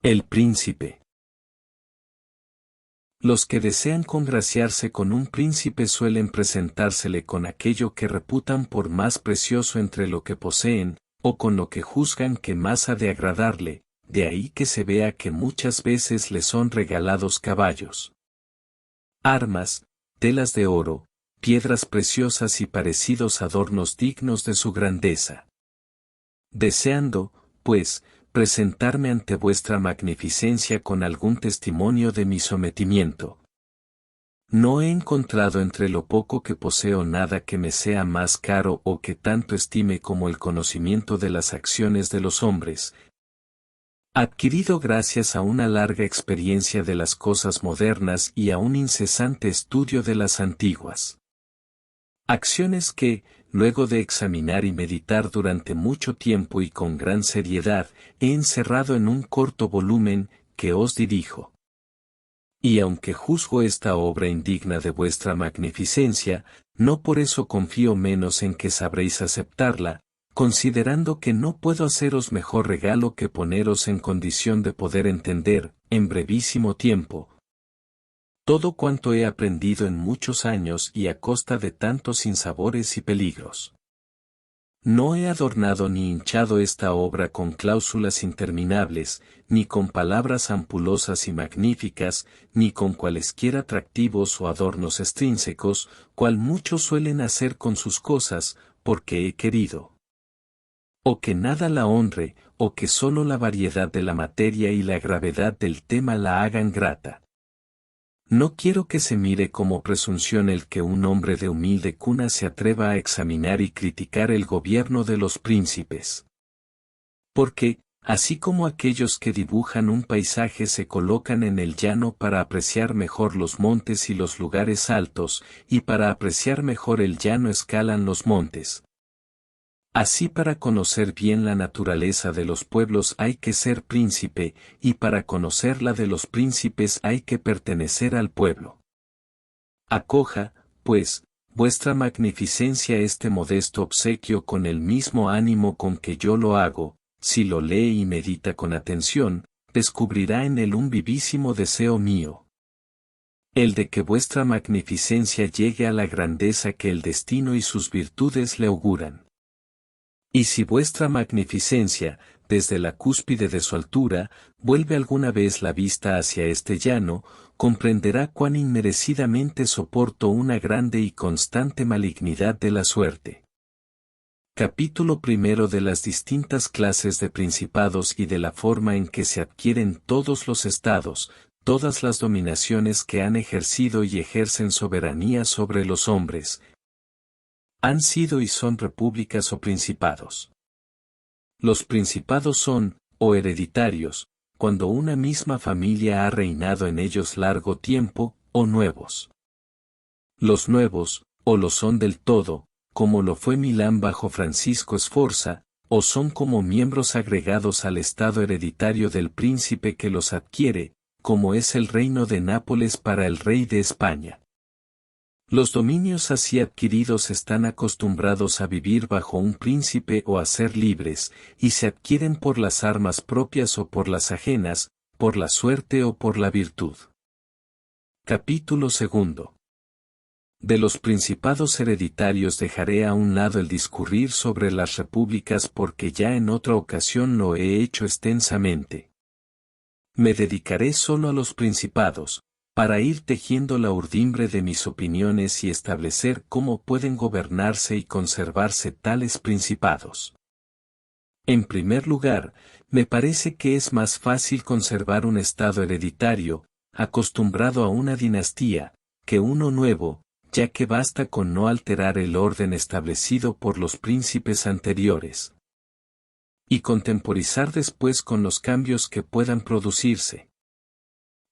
El príncipe. Los que desean congraciarse con un príncipe suelen presentársele con aquello que reputan por más precioso entre lo que poseen, o con lo que juzgan que más ha de agradarle, de ahí que se vea que muchas veces le son regalados caballos, armas, telas de oro, piedras preciosas y parecidos adornos dignos de su grandeza. Deseando, pues, presentarme ante vuestra magnificencia con algún testimonio de mi sometimiento. No he encontrado entre lo poco que poseo nada que me sea más caro o que tanto estime como el conocimiento de las acciones de los hombres, adquirido gracias a una larga experiencia de las cosas modernas y a un incesante estudio de las antiguas. Acciones que, luego de examinar y meditar durante mucho tiempo y con gran seriedad, he encerrado en un corto volumen, que os dirijo. Y aunque juzgo esta obra indigna de vuestra magnificencia, no por eso confío menos en que sabréis aceptarla, considerando que no puedo haceros mejor regalo que poneros en condición de poder entender, en brevísimo tiempo, todo cuanto he aprendido en muchos años y a costa de tantos sinsabores y peligros. No he adornado ni hinchado esta obra con cláusulas interminables, ni con palabras ampulosas y magníficas, ni con cualesquiera atractivos o adornos extrínsecos, cual muchos suelen hacer con sus cosas, porque he querido. O que nada la honre, o que sólo la variedad de la materia y la gravedad del tema la hagan grata. No quiero que se mire como presunción el que un hombre de humilde cuna se atreva a examinar y criticar el gobierno de los príncipes. Porque, así como aquellos que dibujan un paisaje se colocan en el llano para apreciar mejor los montes y los lugares altos, y para apreciar mejor el llano escalan los montes. Así para conocer bien la naturaleza de los pueblos hay que ser príncipe, y para conocer la de los príncipes hay que pertenecer al pueblo. Acoja, pues, vuestra magnificencia este modesto obsequio con el mismo ánimo con que yo lo hago, si lo lee y medita con atención, descubrirá en él un vivísimo deseo mío. El de que vuestra magnificencia llegue a la grandeza que el destino y sus virtudes le auguran. Y si vuestra magnificencia, desde la cúspide de su altura, vuelve alguna vez la vista hacia este llano, comprenderá cuán inmerecidamente soporto una grande y constante malignidad de la suerte. Capítulo primero de las distintas clases de principados y de la forma en que se adquieren todos los estados, todas las dominaciones que han ejercido y ejercen soberanía sobre los hombres, han sido y son repúblicas o principados. Los principados son, o hereditarios, cuando una misma familia ha reinado en ellos largo tiempo, o nuevos. Los nuevos, o lo son del todo, como lo fue Milán bajo Francisco Sforza, o son como miembros agregados al estado hereditario del príncipe que los adquiere, como es el reino de Nápoles para el rey de España. Los dominios así adquiridos están acostumbrados a vivir bajo un príncipe o a ser libres, y se adquieren por las armas propias o por las ajenas, por la suerte o por la virtud. Capítulo segundo. De los principados hereditarios dejaré a un lado el discurrir sobre las repúblicas porque ya en otra ocasión lo he hecho extensamente. Me dedicaré solo a los principados, para ir tejiendo la urdimbre de mis opiniones y establecer cómo pueden gobernarse y conservarse tales principados. En primer lugar, me parece que es más fácil conservar un estado hereditario, acostumbrado a una dinastía, que uno nuevo, ya que basta con no alterar el orden establecido por los príncipes anteriores. Y contemporizar después con los cambios que puedan producirse.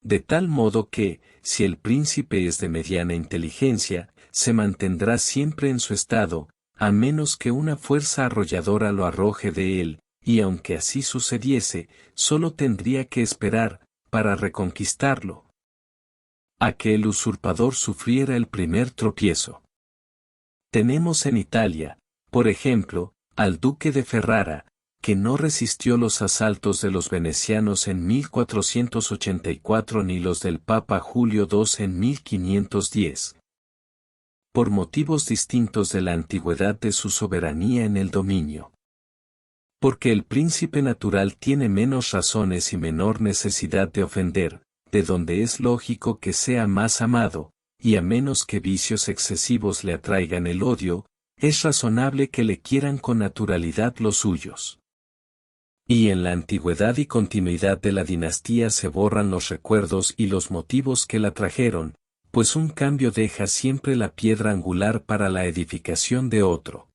De tal modo que, si el príncipe es de mediana inteligencia, se mantendrá siempre en su estado, a menos que una fuerza arrolladora lo arroje de él, y aunque así sucediese, solo tendría que esperar, para reconquistarlo, a que el usurpador sufriera el primer tropiezo. Tenemos en Italia, por ejemplo, al duque de Ferrara, que no resistió los asaltos de los venecianos en 1484 ni los del Papa Julio II en 1510. Por motivos distintos de la antigüedad de su soberanía en el dominio. Porque el príncipe natural tiene menos razones y menor necesidad de ofender, de donde es lógico que sea más amado, y a menos que vicios excesivos le atraigan el odio, es razonable que le quieran con naturalidad los suyos. Y en la antigüedad y continuidad de la dinastía se borran los recuerdos y los motivos que la trajeron, pues un cambio deja siempre la piedra angular para la edificación de otro.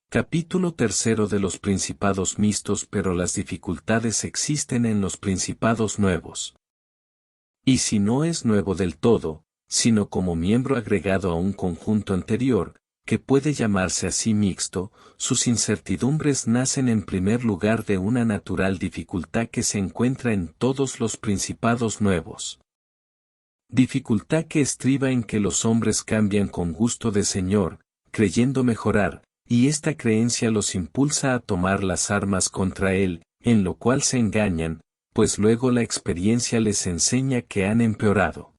Capítulo 3 de los principados mixtos. Pero las dificultades existen en los principados nuevos. Y si no es nuevo del todo, sino como miembro agregado a un conjunto anterior, que puede llamarse así mixto, sus incertidumbres nacen en primer lugar de una natural dificultad que se encuentra en todos los principados nuevos. Dificultad que estriba en que los hombres cambian con gusto de señor, creyendo mejorar, y esta creencia los impulsa a tomar las armas contra él, en lo cual se engañan, pues luego la experiencia les enseña que han empeorado.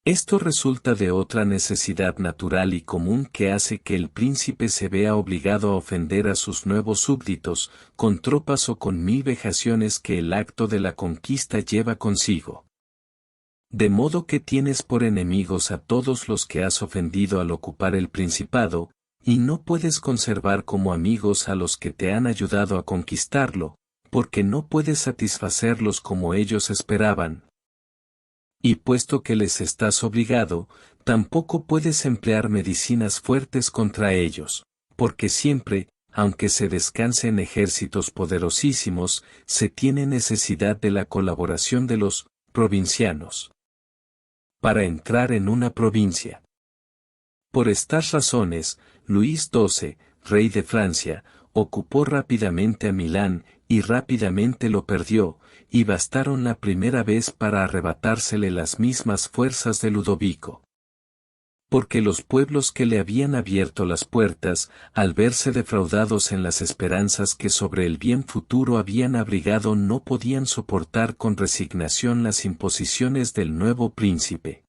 Esto resulta de otra necesidad natural y común que hace que el príncipe se vea obligado a ofender a sus nuevos súbditos, con tropas o con 1000 vejaciones que el acto de la conquista lleva consigo. De modo que tienes por enemigos a todos los que has ofendido al ocupar el principado, y no puedes conservar como amigos a los que te han ayudado a conquistarlo, porque no puedes satisfacerlos como ellos esperaban. Y puesto que les estás obligado, tampoco puedes emplear medicinas fuertes contra ellos, porque siempre, aunque se descanse en ejércitos poderosísimos, se tiene necesidad de la colaboración de los provincianos para entrar en una provincia. Por estas razones, Luis XII, rey de Francia, ocupó rápidamente a Milán, y rápidamente lo perdió, y bastaron la primera vez para arrebatársele las mismas fuerzas de Ludovico. Porque los pueblos que le habían abierto las puertas, al verse defraudados en las esperanzas que sobre el bien futuro habían abrigado, no podían soportar con resignación las imposiciones del nuevo príncipe.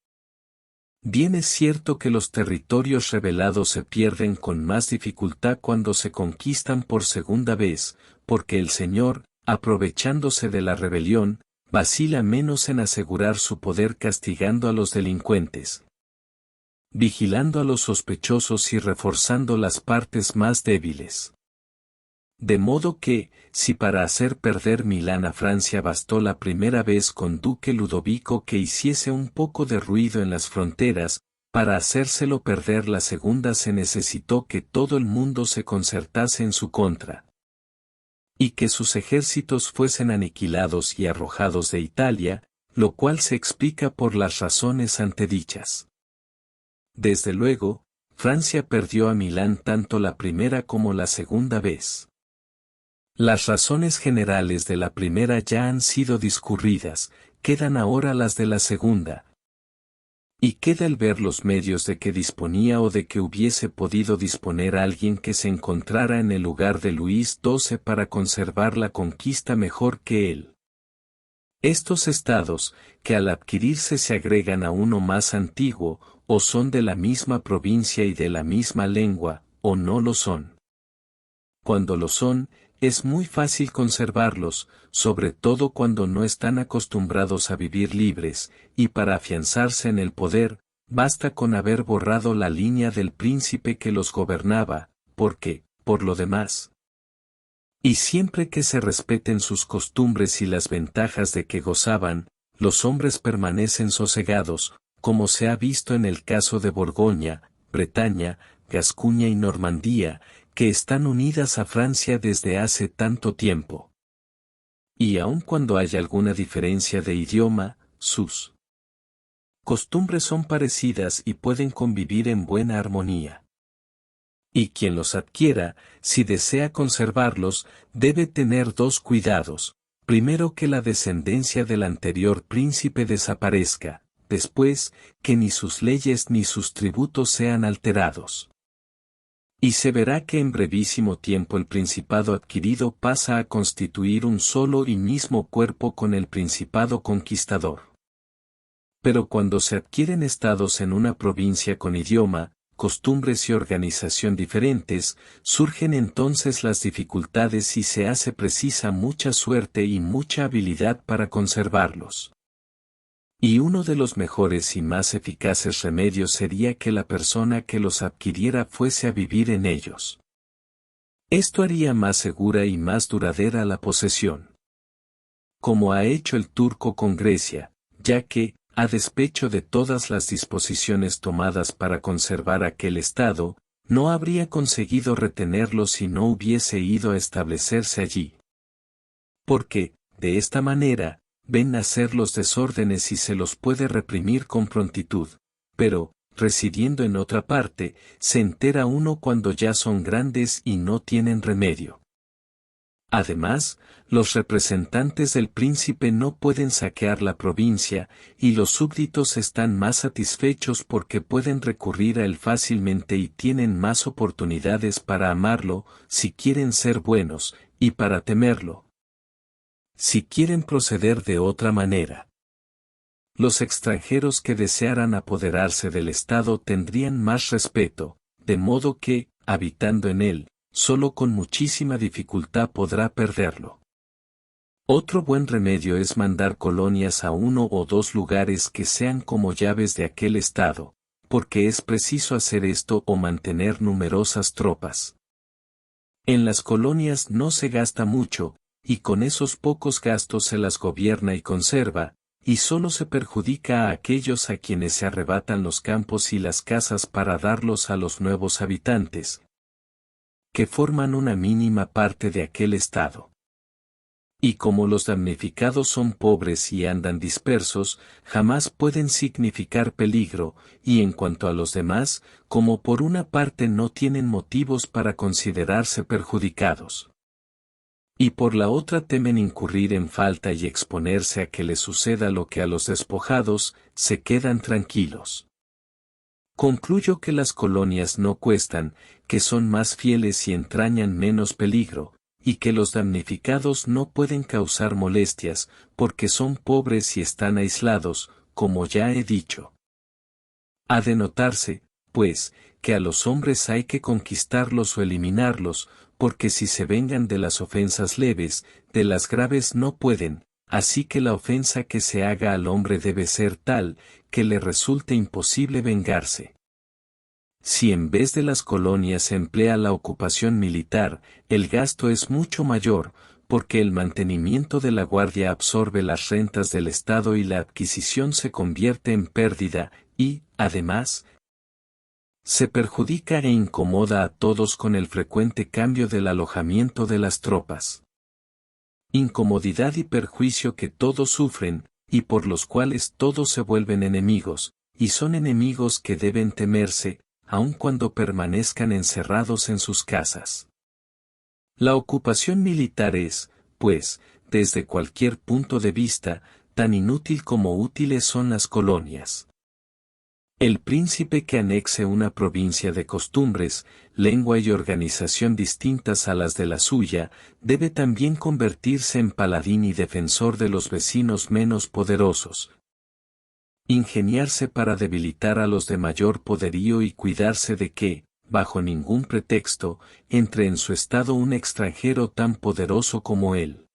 Bien es cierto que los territorios rebelados se pierden con más dificultad cuando se conquistan por segunda vez, porque el Señor, aprovechándose de la rebelión, vacila menos en asegurar su poder castigando a los delincuentes, vigilando a los sospechosos y reforzando las partes más débiles. De modo que, si para hacer perder Milán a Francia bastó la primera vez con Duque Ludovico que hiciese un poco de ruido en las fronteras, para hacérselo perder la segunda se necesitó que todo el mundo se concertase en su contra, y que sus ejércitos fuesen aniquilados y arrojados de Italia, lo cual se explica por las razones antedichas. Desde luego, Francia perdió a Milán tanto la primera como la segunda vez. Las razones generales de la primera ya han sido discurridas, quedan ahora las de la segunda. Y queda el ver los medios de que disponía o de que hubiese podido disponer alguien que se encontrara en el lugar de Luis XII para conservar la conquista mejor que él. Estos estados, que al adquirirse se agregan a uno más antiguo, o son de la misma provincia y de la misma lengua, o no lo son. Cuando lo son, es muy fácil conservarlos, sobre todo cuando no están acostumbrados a vivir libres, y para afianzarse en el poder, basta con haber borrado la línea del príncipe que los gobernaba, porque, por lo demás, y siempre que se respeten sus costumbres y las ventajas de que gozaban, los hombres permanecen sosegados, como se ha visto en el caso de Borgoña, Bretaña, Gascuña y Normandía, que están unidas a Francia desde hace tanto tiempo. Y aun cuando haya alguna diferencia de idioma, sus costumbres son parecidas y pueden convivir en buena armonía. Y quien los adquiera, si desea conservarlos, debe tener dos cuidados: primero, que la descendencia del anterior príncipe desaparezca; después, que ni sus leyes ni sus tributos sean alterados. Y se verá que en brevísimo tiempo el principado adquirido pasa a constituir un solo y mismo cuerpo con el principado conquistador. Pero cuando se adquieren estados en una provincia con idioma, costumbres y organización diferentes, surgen entonces las dificultades y se hace precisa mucha suerte y mucha habilidad para conservarlos. Y uno de los mejores y más eficaces remedios sería que la persona que los adquiriera fuese a vivir en ellos. Esto haría más segura y más duradera la posesión. Como ha hecho el turco con Grecia, ya que, a despecho de todas las disposiciones tomadas para conservar aquel estado, no habría conseguido retenerlo si no hubiese ido a establecerse allí. Porque, de esta manera, ven nacer los desórdenes y se los puede reprimir con prontitud, pero, residiendo en otra parte, se entera uno cuando ya son grandes y no tienen remedio. Además, los representantes del príncipe no pueden saquear la provincia, y los súbditos están más satisfechos porque pueden recurrir a él fácilmente y tienen más oportunidades para amarlo, si quieren ser buenos, y para temerlo, si quieren proceder de otra manera. Los extranjeros que desearan apoderarse del Estado tendrían más respeto, de modo que, habitando en él, solo con muchísima dificultad podrá perderlo. Otro buen remedio es mandar colonias a uno o dos lugares que sean como llaves de aquel Estado, porque es preciso hacer esto o mantener numerosas tropas. En las colonias no se gasta mucho, y con esos pocos gastos se las gobierna y conserva, y solo se perjudica a aquellos a quienes se arrebatan los campos y las casas para darlos a los nuevos habitantes, que forman una mínima parte de aquel estado. Y como los damnificados son pobres y andan dispersos, jamás pueden significar peligro, y en cuanto a los demás, como por una parte no tienen motivos para considerarse perjudicados, y por la otra temen incurrir en falta y exponerse a que les suceda lo que a los despojados, se quedan tranquilos. Concluyo que las colonias no cuestan, que son más fieles y entrañan menos peligro, y que los damnificados no pueden causar molestias, porque son pobres y están aislados, como ya he dicho. Ha de notarse, pues, que a los hombres hay que conquistarlos o eliminarlos, porque si se vengan de las ofensas leves, de las graves no pueden, así que la ofensa que se haga al hombre debe ser tal, que le resulte imposible vengarse. Si en vez de las colonias se emplea la ocupación militar, el gasto es mucho mayor, porque el mantenimiento de la guardia absorbe las rentas del Estado y la adquisición se convierte en pérdida, y, además, se perjudica e incomoda a todos con el frecuente cambio del alojamiento de las tropas. Incomodidad y perjuicio que todos sufren, y por los cuales todos se vuelven enemigos, y son enemigos que deben temerse, aun cuando permanezcan encerrados en sus casas. La ocupación militar es, pues, desde cualquier punto de vista, tan inútil como útiles son las colonias. El príncipe que anexe una provincia de costumbres, lengua y organización distintas a las de la suya, debe también convertirse en paladín y defensor de los vecinos menos poderosos. Ingeniarse para debilitar a los de mayor poderío y cuidarse de que, bajo ningún pretexto, entre en su estado un extranjero tan poderoso como él.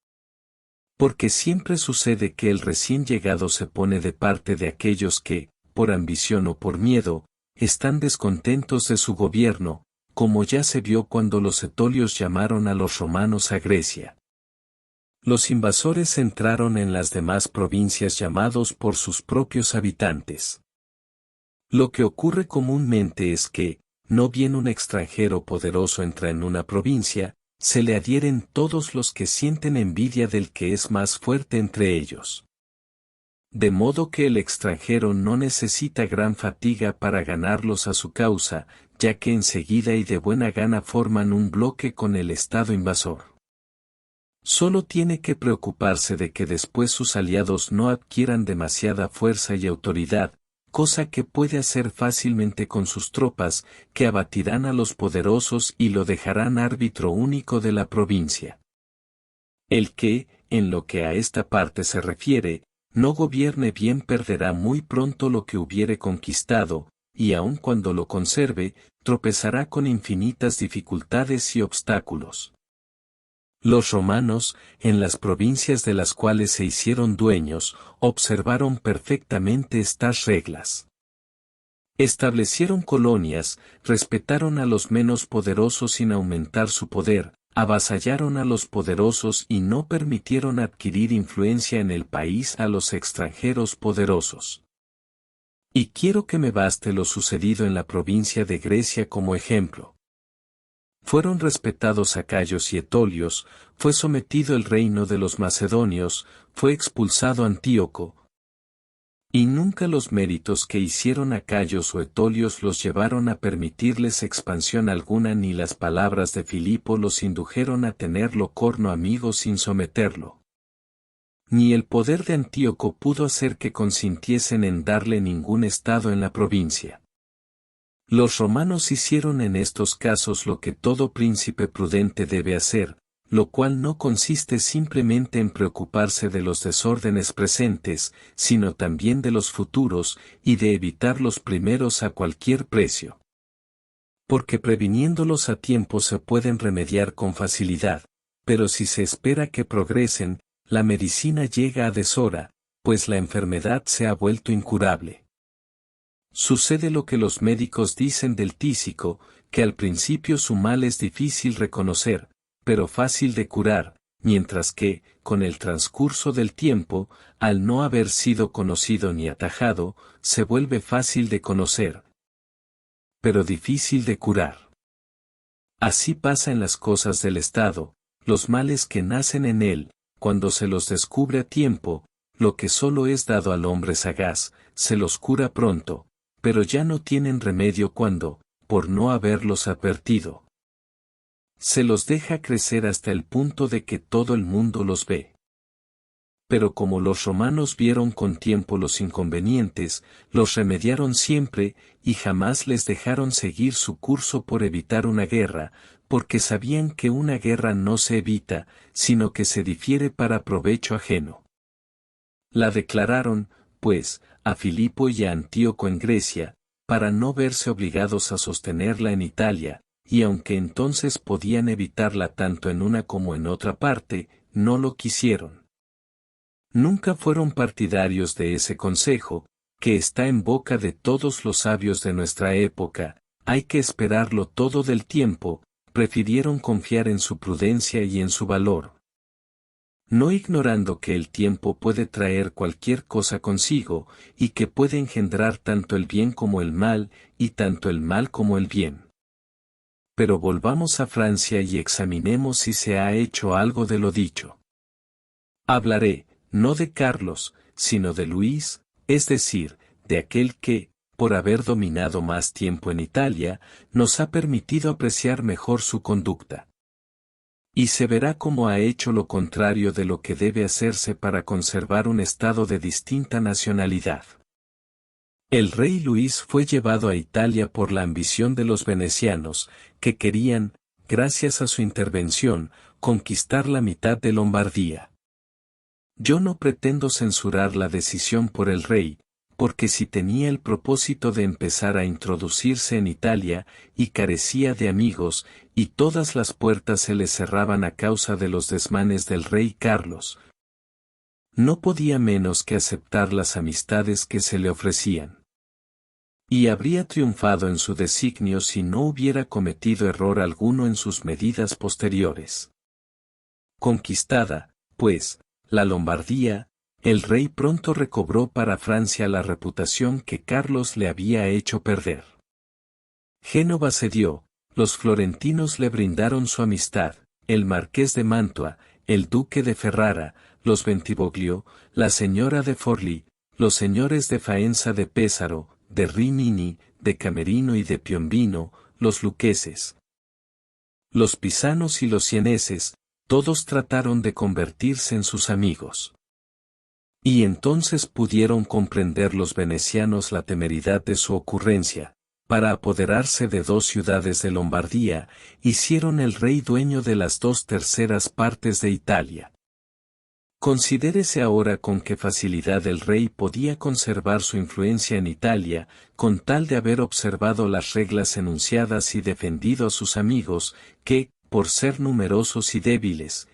Porque siempre sucede que el recién llegado se pone de parte de aquellos que, por ambición o por miedo, están descontentos de su gobierno, como ya se vio cuando los etolios llamaron a los romanos a Grecia. Los invasores entraron en las demás provincias llamados por sus propios habitantes. Lo que ocurre comúnmente es que, no bien un extranjero poderoso entra en una provincia, se le adhieren todos los que sienten envidia del que es más fuerte entre ellos. De modo que el extranjero no necesita gran fatiga para ganarlos a su causa, ya que enseguida y de buena gana forman un bloque con el Estado invasor. Solo tiene que preocuparse de que después sus aliados no adquieran demasiada fuerza y autoridad, cosa que puede hacer fácilmente con sus tropas, que abatirán a los poderosos y lo dejarán árbitro único de la provincia. El que, en lo que a esta parte se refiere, no gobierne bien perderá muy pronto lo que hubiere conquistado, y aun cuando lo conserve, tropezará con infinitas dificultades y obstáculos. Los romanos, en las provincias de las cuales se hicieron dueños, observaron perfectamente estas reglas. Establecieron colonias, respetaron a los menos poderosos sin aumentar su poder, avasallaron a los poderosos y no permitieron adquirir influencia en el país a los extranjeros poderosos. Y quiero que me baste lo sucedido en la provincia de Grecia como ejemplo. Fueron respetados acayos y etolios, fue sometido el reino de los macedonios, fue expulsado Antíoco. Y nunca los méritos que hicieron acayos o etolios los llevaron a permitirles expansión alguna ni las palabras de Filipo los indujeron a tenerlo corno amigo sin someterlo. Ni el poder de Antíoco pudo hacer que consintiesen en darle ningún estado en la provincia. Los romanos hicieron en estos casos lo que todo príncipe prudente debe hacer, lo cual no consiste simplemente en preocuparse de los desórdenes presentes, sino también de los futuros, y de evitar los primeros a cualquier precio. Porque previniéndolos a tiempo se pueden remediar con facilidad, pero si se espera que progresen, la medicina llega a deshora, pues la enfermedad se ha vuelto incurable. Sucede lo que los médicos dicen del tísico, que al principio su mal es difícil reconocer, pero fácil de curar, mientras que, con el transcurso del tiempo, al no haber sido conocido ni atajado, se vuelve fácil de conocer, pero difícil de curar. Así pasa en las cosas del Estado, los males que nacen en él, cuando se los descubre a tiempo, lo que solo es dado al hombre sagaz, se los cura pronto, pero ya no tienen remedio cuando, por no haberlos advertido, se los deja crecer hasta el punto de que todo el mundo los ve. Pero como los romanos vieron con tiempo los inconvenientes, los remediaron siempre, y jamás les dejaron seguir su curso por evitar una guerra, porque sabían que una guerra no se evita, sino que se difiere para provecho ajeno. La declararon, pues, a Filipo y a Antíoco en Grecia, para no verse obligados a sostenerla en Italia, y aunque entonces podían evitarla tanto en una como en otra parte, no lo quisieron. Nunca fueron partidarios de ese consejo, que está en boca de todos los sabios de nuestra época, hay que esperarlo todo del tiempo, prefirieron confiar en su prudencia y en su valor. No ignorando que el tiempo puede traer cualquier cosa consigo, y que puede engendrar tanto el bien como el mal, y tanto el mal como el bien. Pero volvamos a Francia y examinemos si se ha hecho algo de lo dicho. Hablaré, no de Carlos, sino de Luis, es decir, de aquel que, por haber dominado más tiempo en Italia, nos ha permitido apreciar mejor su conducta. Y se verá cómo ha hecho lo contrario de lo que debe hacerse para conservar un estado de distinta nacionalidad. El rey Luis fue llevado a Italia por la ambición de los venecianos, que querían, gracias a su intervención, conquistar la mitad de Lombardía. Yo no pretendo censurar la decisión por el rey, porque si tenía el propósito de empezar a introducirse en Italia, y carecía de amigos, y todas las puertas se le cerraban a causa de los desmanes del rey Carlos, no podía menos que aceptar las amistades que se le ofrecían. Y habría triunfado en su designio si no hubiera cometido error alguno en sus medidas posteriores. Conquistada, pues, la Lombardía, el rey pronto recobró para Francia la reputación que Carlos le había hecho perder. Génova cedió, los florentinos le brindaron su amistad, el marqués de Mantua, el duque de Ferrara, los Bentivoglio, la señora de Forlì, los señores de Faenza de Pesaro, de Rimini, de Camerino y de Piombino, los luqueses, los pisanos y los sieneses, todos trataron de convertirse en sus amigos. Y entonces pudieron comprender los venecianos la temeridad de su ocurrencia. Para apoderarse de 2 ciudades de Lombardía, hicieron el rey dueño de las 2/3 partes de Italia. Considérese ahora con qué facilidad el rey podía conservar su influencia en Italia, con tal de haber observado las reglas enunciadas y defendido a sus amigos, que, por ser numerosos y débiles,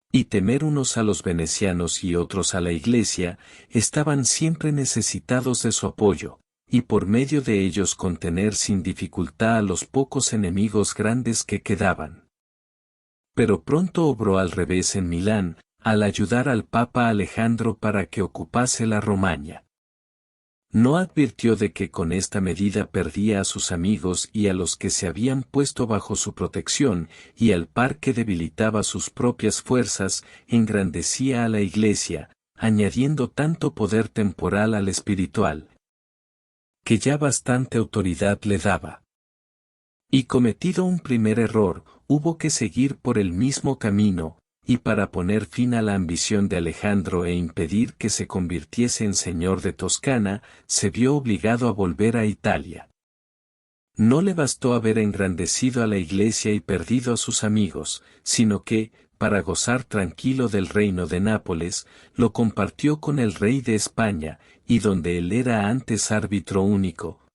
y temer unos a los venecianos y otros a la Iglesia, estaban siempre necesitados de su apoyo, y por medio de ellos contener sin dificultad a los pocos enemigos grandes que quedaban. Pero pronto obró al revés en Milán, al ayudar al Papa Alejandro para que ocupase la Romaña. No advirtió de que con esta medida perdía a sus amigos y a los que se habían puesto bajo su protección, y al par que debilitaba sus propias fuerzas, engrandecía a la Iglesia, añadiendo tanto poder temporal al espiritual, que ya bastante autoridad le daba. Y cometido un primer error, hubo que seguir por el mismo camino, y para poner fin a la ambición de Alejandro e impedir que se convirtiese en señor de Toscana, se vio obligado a volver a Italia. No le bastó haber engrandecido a la Iglesia y perdido a sus amigos, sino que, para gozar tranquilo del reino de Nápoles, lo compartió con el rey de España, y donde él era antes árbitro único,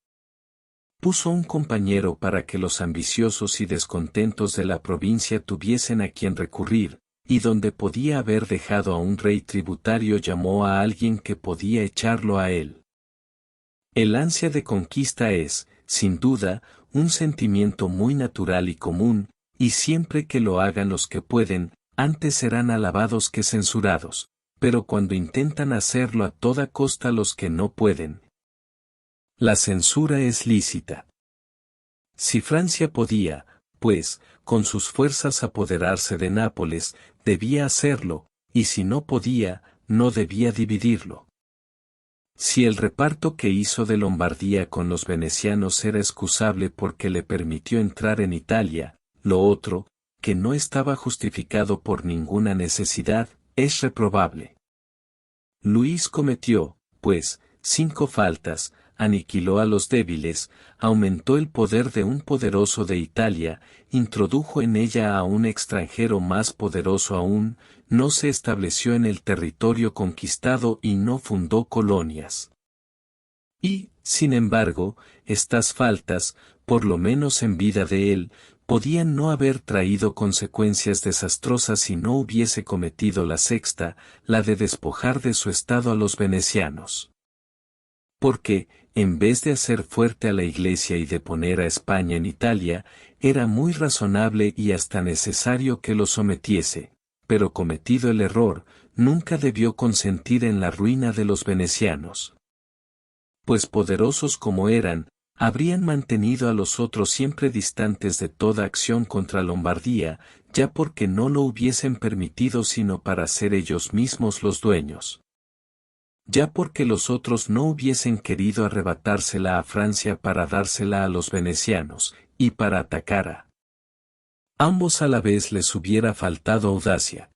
puso un compañero para que los ambiciosos y descontentos de la provincia tuviesen a quien recurrir, y donde podía haber dejado a un rey tributario llamó a alguien que podía echarlo a él. El ansia de conquista es, sin duda, un sentimiento muy natural y común, y siempre que lo hagan los que pueden, antes serán alabados que censurados, pero cuando intentan hacerlo a toda costa los que no pueden, la censura es lícita. Si Francia podía, pues, con sus fuerzas apoderarse de Nápoles, debía hacerlo, y si no podía, no debía dividirlo. Si el reparto que hizo de Lombardía con los venecianos era excusable porque le permitió entrar en Italia, lo otro, que no estaba justificado por ninguna necesidad, es reprobable. Luis cometió, pues, 5 faltas, aniquiló a los débiles, aumentó el poder de un poderoso de Italia, introdujo en ella a un extranjero más poderoso aún, no se estableció en el territorio conquistado y no fundó colonias. Y, sin embargo, estas faltas, por lo menos en vida de él, podían no haber traído consecuencias desastrosas si no hubiese cometido la sexta, la de despojar de su estado a los venecianos. Porque, en vez de hacer fuerte a la Iglesia y de poner a España en Italia, era muy razonable y hasta necesario que lo sometiese, pero cometido el error, nunca debió consentir en la ruina de los venecianos. Pues poderosos como eran, habrían mantenido a los otros siempre distantes de toda acción contra Lombardía, ya porque no lo hubiesen permitido sino para ser ellos mismos los dueños. Ya porque los otros no hubiesen querido arrebatársela a Francia para dársela a los venecianos, y para atacar a ambos a la vez les hubiera faltado audacia.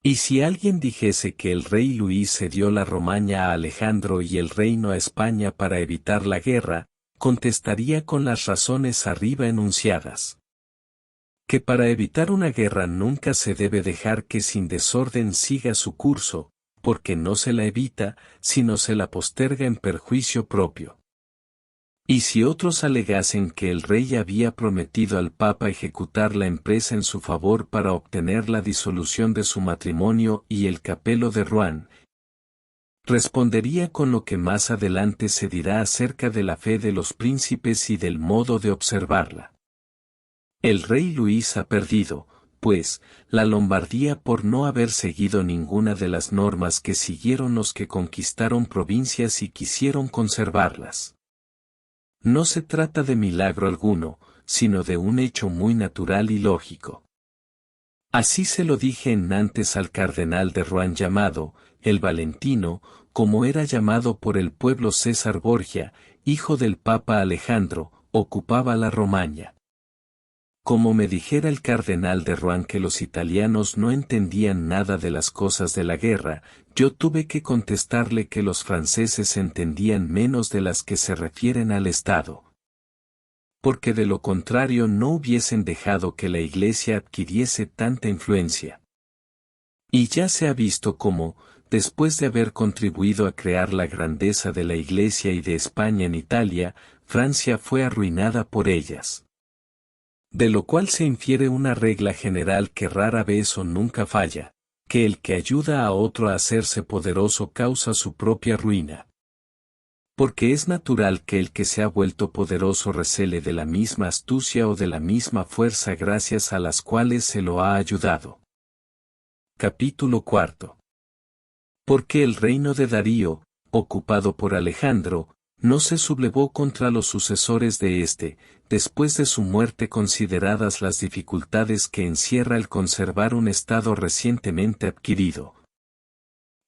Y si alguien dijese que el rey Luis cedió la Romaña a Alejandro y el reino a España para evitar la guerra, contestaría con las razones arriba enunciadas. Que para evitar una guerra nunca se debe dejar que sin desorden siga su curso, porque no se la evita, sino se la posterga en perjuicio propio. Y si otros alegasen que el rey había prometido al Papa ejecutar la empresa en su favor para obtener la disolución de su matrimonio y el capelo de Rouen, respondería con lo que más adelante se dirá acerca de la fe de los príncipes y del modo de observarla. El rey Luis ha perdido, pues, la Lombardía por no haber seguido ninguna de las normas que siguieron los que conquistaron provincias y quisieron conservarlas. No se trata de milagro alguno, sino de un hecho muy natural y lógico. Así se lo dije en Nantes al cardenal de Rouen llamado, el Valentino, como era llamado por el pueblo César Borgia, hijo del Papa Alejandro, ocupaba la Romaña. Como me dijera el cardenal de Rohan que los italianos no entendían nada de las cosas de la guerra, yo tuve que contestarle que los franceses entendían menos de las que se refieren al Estado. Porque de lo contrario no hubiesen dejado que la Iglesia adquiriese tanta influencia. Y ya se ha visto cómo, después de haber contribuido a crear la grandeza de la Iglesia y de España en Italia, Francia fue arruinada por ellas. De lo cual se infiere una regla general que rara vez o nunca falla, que el que ayuda a otro a hacerse poderoso causa su propia ruina. Porque es natural que el que se ha vuelto poderoso recele de la misma astucia o de la misma fuerza gracias a las cuales se lo ha ayudado. Capítulo 4. Porque el reino de Darío, ocupado por Alejandro, no se sublevó contra los sucesores de éste, después de su muerte consideradas las dificultades que encierra el conservar un estado recientemente adquirido.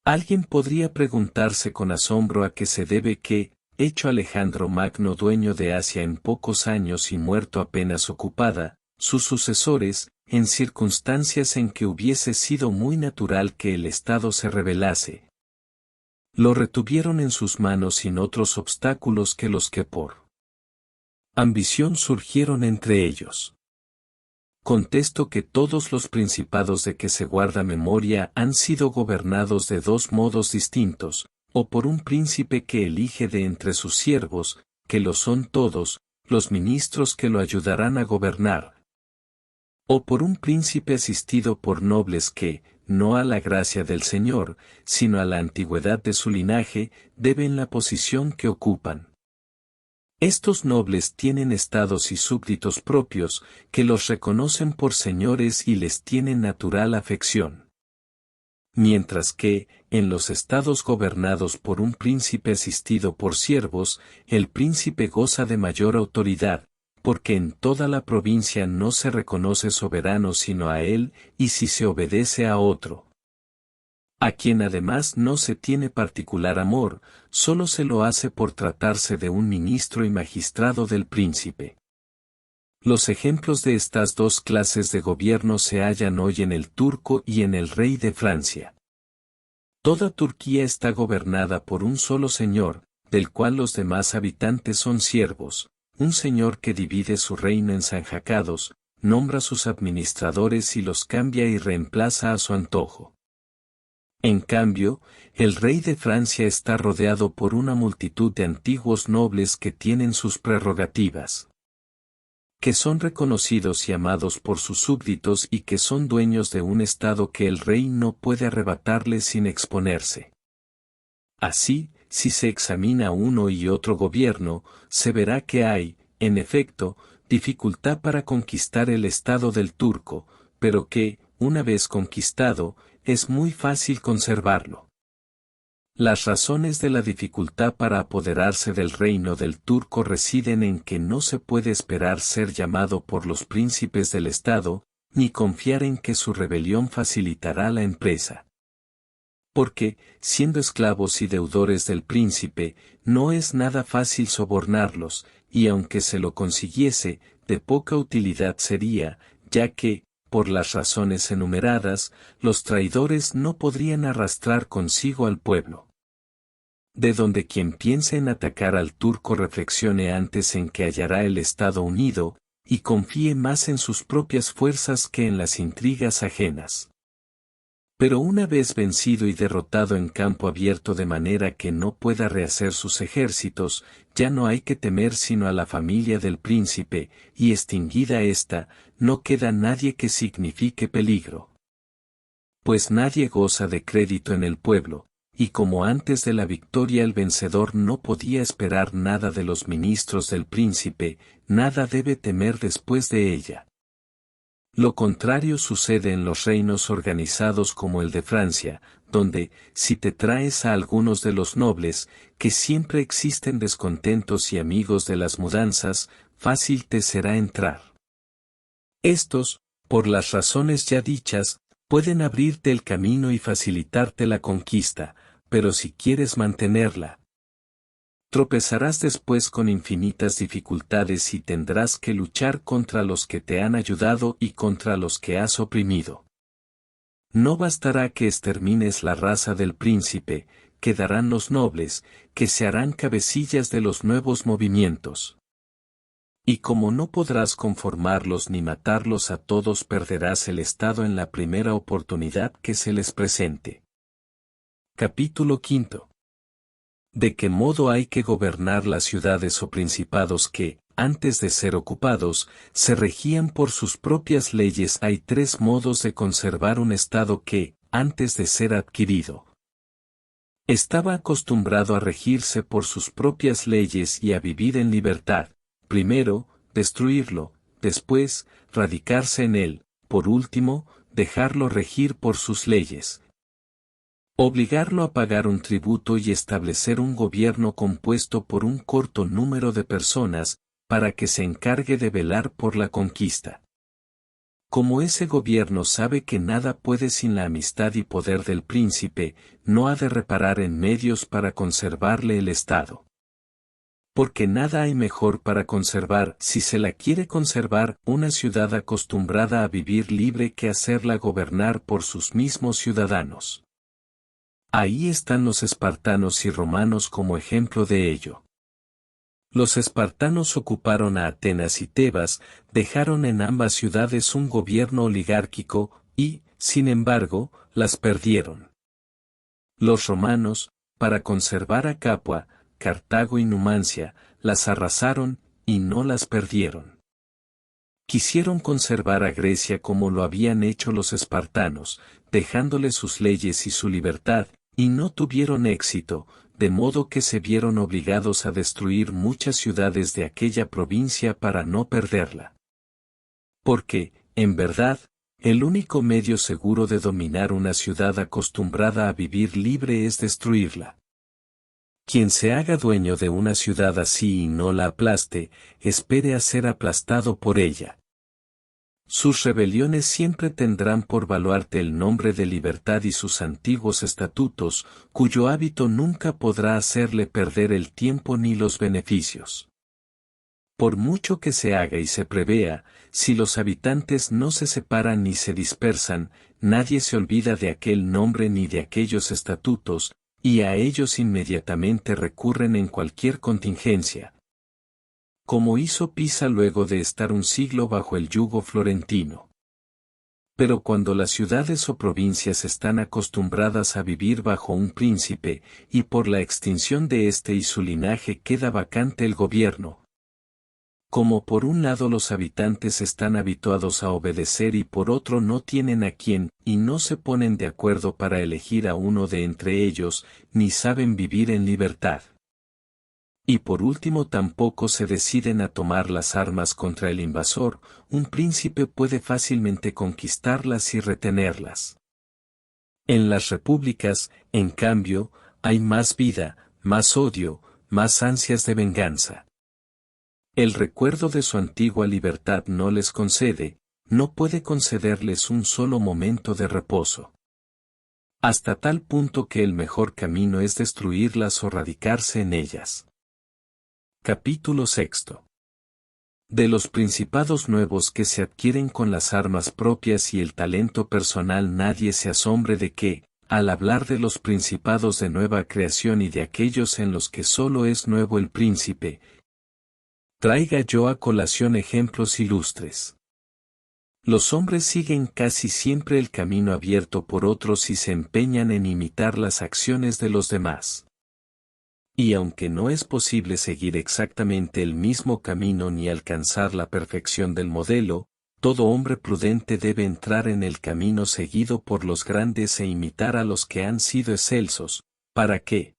Alguien podría preguntarse con asombro a qué se debe que, hecho Alejandro Magno dueño de Asia en pocos años y muerto apenas ocupada, sus sucesores, en circunstancias en que hubiese sido muy natural que el Estado se rebelase, lo retuvieron en sus manos sin otros obstáculos que los que por ambición surgieron entre ellos. Contesto que todos los principados de que se guarda memoria han sido gobernados de dos modos distintos, o por un príncipe que elige de entre sus siervos, que lo son todos, los ministros que lo ayudarán a gobernar, o por un príncipe asistido por nobles que, no a la gracia del Señor, sino a la antigüedad de su linaje, deben la posición que ocupan. Estos nobles tienen estados y súbditos propios, que los reconocen por señores y les tienen natural afección. Mientras que, en los estados gobernados por un príncipe asistido por siervos, el príncipe goza de mayor autoridad, porque en toda la provincia no se reconoce soberano sino a él, y si se obedece a otro, a quien además no se tiene particular amor, solo se lo hace por tratarse de un ministro y magistrado del príncipe. Los ejemplos de estas dos clases de gobierno se hallan hoy en el turco y en el rey de Francia. Toda Turquía está gobernada por un solo señor, del cual los demás habitantes son siervos, un señor que divide su reino en zanjacados, nombra sus administradores y los cambia y reemplaza a su antojo. En cambio, el rey de Francia está rodeado por una multitud de antiguos nobles que tienen sus prerrogativas, que son reconocidos y amados por sus súbditos y que son dueños de un estado que el rey no puede arrebatarles sin exponerse. Así, si se examina uno y otro gobierno, se verá que hay, en efecto, dificultad para conquistar el estado del turco, pero que, una vez conquistado, es muy fácil conservarlo. Las razones de la dificultad para apoderarse del reino del turco residen en que no se puede esperar ser llamado por los príncipes del estado, ni confiar en que su rebelión facilitará la empresa. Porque, siendo esclavos y deudores del príncipe, no es nada fácil sobornarlos, y aunque se lo consiguiese, de poca utilidad sería, ya que, por las razones enumeradas, los traidores no podrían arrastrar consigo al pueblo. De donde quien piense en atacar al turco reflexione antes en que hallará el Estado unido, y confíe más en sus propias fuerzas que en las intrigas ajenas. Pero una vez vencido y derrotado en campo abierto de manera que no pueda rehacer sus ejércitos, ya no hay que temer sino a la familia del príncipe, y extinguida ésta, no queda nadie que signifique peligro. Pues nadie goza de crédito en el pueblo, y como antes de la victoria el vencedor no podía esperar nada de los ministros del príncipe, nada debe temer después de ella. Lo contrario sucede en los reinos organizados como el de Francia, donde, si te traes a algunos de los nobles, que siempre existen descontentos y amigos de las mudanzas, fácil te será entrar. Estos, por las razones ya dichas, pueden abrirte el camino y facilitarte la conquista, pero si quieres mantenerla, Tropezarás después con infinitas dificultades y tendrás que luchar contra los que te han ayudado y contra los que has oprimido. No bastará que extermines la raza del príncipe, quedarán los nobles, que se harán cabecillas de los nuevos movimientos. Y como no podrás conformarlos ni matarlos a todos, perderás el estado en la primera oportunidad que se les presente. Capítulo 5. ¿De qué modo hay que gobernar las ciudades o principados que, antes de ser ocupados, se regían por sus propias leyes? Hay tres modos de conservar un estado que, antes de ser adquirido, estaba acostumbrado a regirse por sus propias leyes y a vivir en libertad. Primero, destruirlo, después, radicarse en él, por último, dejarlo regir por sus leyes. Obligarlo a pagar un tributo y establecer un gobierno compuesto por un corto número de personas, para que se encargue de velar por la conquista. Como ese gobierno sabe que nada puede sin la amistad y poder del príncipe, no ha de reparar en medios para conservarle el estado. Porque nada hay mejor para conservar, si se la quiere conservar, una ciudad acostumbrada a vivir libre que hacerla gobernar por sus mismos ciudadanos. Ahí están los espartanos y romanos como ejemplo de ello. Los espartanos ocuparon a Atenas y Tebas, dejaron en ambas ciudades un gobierno oligárquico, y, sin embargo, las perdieron. Los romanos, para conservar a Capua, Cartago y Numancia, las arrasaron, y no las perdieron. Quisieron conservar a Grecia como lo habían hecho los espartanos, dejándole sus leyes y su libertad, y no tuvieron éxito, de modo que se vieron obligados a destruir muchas ciudades de aquella provincia para no perderla. Porque, en verdad, el único medio seguro de dominar una ciudad acostumbrada a vivir libre es destruirla. Quien se haga dueño de una ciudad así y no la aplaste, espere a ser aplastado por ella. Sus rebeliones siempre tendrán por baluarte el nombre de libertad y sus antiguos estatutos, cuyo hábito nunca podrá hacerle perder el tiempo ni los beneficios. Por mucho que se haga y se prevea, si los habitantes no se separan ni se dispersan, nadie se olvida de aquel nombre ni de aquellos estatutos, y a ellos inmediatamente recurren en cualquier contingencia. Como hizo Pisa luego de estar un siglo bajo el yugo florentino. Pero cuando las ciudades o provincias están acostumbradas a vivir bajo un príncipe, y por la extinción de éste y su linaje queda vacante el gobierno. Como por un lado los habitantes están habituados a obedecer y por otro no tienen a quién, y no se ponen de acuerdo para elegir a uno de entre ellos, ni saben vivir en libertad. Y por último tampoco se deciden a tomar las armas contra el invasor, un príncipe puede fácilmente conquistarlas y retenerlas. En las repúblicas, en cambio, hay más vida, más odio, más ansias de venganza. El recuerdo de su antigua libertad no les concede, no puede concederles un solo momento de reposo. Hasta tal punto que el mejor camino es destruirlas o radicarse en ellas. Capítulo 6. De los principados nuevos que se adquieren con las armas propias y el talento personal, nadie se asombre de que, al hablar de los principados de nueva creación y de aquellos en los que solo es nuevo el príncipe, traiga yo a colación ejemplos ilustres. Los hombres siguen casi siempre el camino abierto por otros y se empeñan en imitar las acciones de los demás. Y aunque no es posible seguir exactamente el mismo camino ni alcanzar la perfección del modelo, todo hombre prudente debe entrar en el camino seguido por los grandes e imitar a los que han sido excelsos, para que,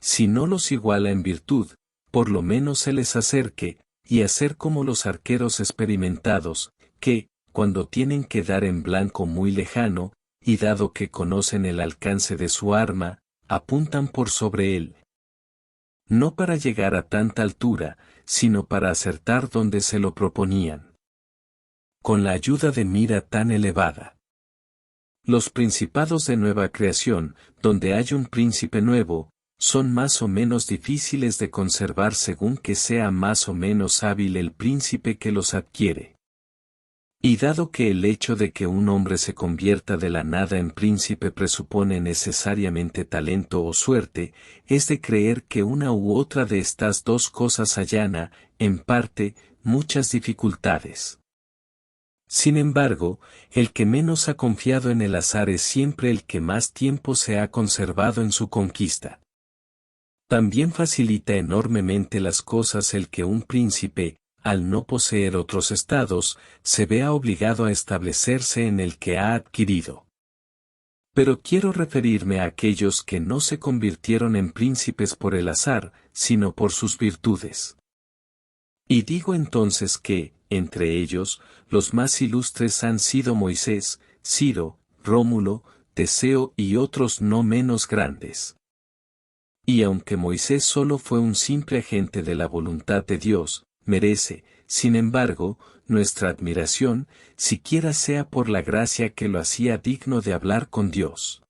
si no los iguala en virtud, por lo menos se les acerque, y hacer como los arqueros experimentados, que, cuando tienen que dar en blanco muy lejano, y dado que conocen el alcance de su arma, apuntan por sobre él. No para llegar a tanta altura, sino para acertar donde se lo proponían. Con la ayuda de mira tan elevada. Los principados de nueva creación, donde hay un príncipe nuevo, son más o menos difíciles de conservar según que sea más o menos hábil el príncipe que los adquiere. Y dado que el hecho de que un hombre se convierta de la nada en príncipe presupone necesariamente talento o suerte, es de creer que una u otra de estas dos cosas allana, en parte, muchas dificultades. Sin embargo, el que menos ha confiado en el azar es siempre el que más tiempo se ha conservado en su conquista. También facilita enormemente las cosas el que un príncipe, al no poseer otros estados, se vea obligado a establecerse en el que ha adquirido. Pero quiero referirme a aquellos que no se convirtieron en príncipes por el azar, sino por sus virtudes. Y digo entonces que, entre ellos, los más ilustres han sido Moisés, Ciro, Rómulo, Teseo y otros no menos grandes. Y aunque Moisés solo fue un simple agente de la voluntad de Dios, merece, sin embargo, nuestra admiración, siquiera sea por la gracia que lo hacía digno de hablar con Dios.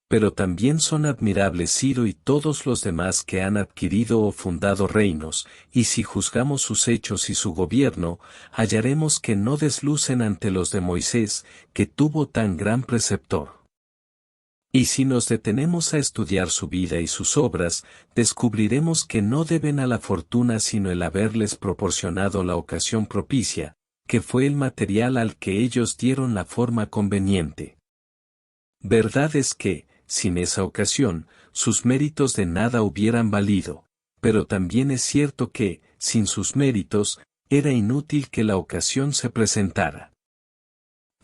Pero también son admirables Ciro y todos los demás que han adquirido o fundado reinos, y si juzgamos sus hechos y su gobierno, hallaremos que no deslucen ante los de Moisés, que tuvo tan gran preceptor. Y si nos detenemos a estudiar su vida y sus obras, descubriremos que no deben a la fortuna sino el haberles proporcionado la ocasión propicia, que fue el material al que ellos dieron la forma conveniente. Verdad es que, sin esa ocasión, sus méritos de nada hubieran valido, pero también es cierto que, sin sus méritos, era inútil que la ocasión se presentara.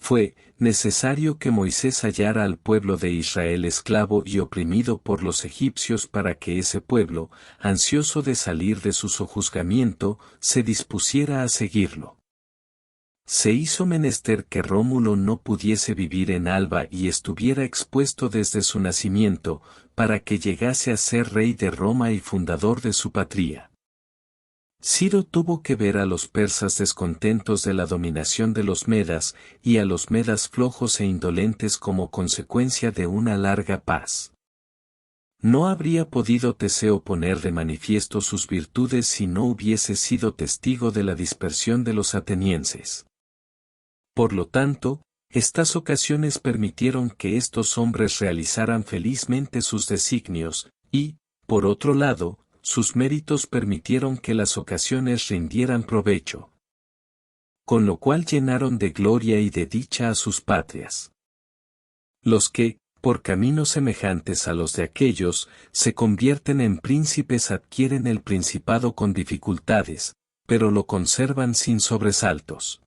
Fue necesario que Moisés hallara al pueblo de Israel esclavo y oprimido por los egipcios para que ese pueblo, ansioso de salir de su sojuzgamiento, se dispusiera a seguirlo. Se hizo menester que Rómulo no pudiese vivir en Alba y estuviera expuesto desde su nacimiento, para que llegase a ser rey de Roma y fundador de su patria. Ciro tuvo que ver a los persas descontentos de la dominación de los medas, y a los medas flojos e indolentes como consecuencia de una larga paz. No habría podido Teseo poner de manifiesto sus virtudes si no hubiese sido testigo de la dispersión de los atenienses. Por lo tanto, estas ocasiones permitieron que estos hombres realizaran felizmente sus designios, y, por otro lado, sus méritos permitieron que las ocasiones rindieran provecho. Con lo cual llenaron de gloria y de dicha a sus patrias. Los que, por caminos semejantes a los de aquellos, se convierten en príncipes adquieren el principado con dificultades, pero lo conservan sin sobresaltos.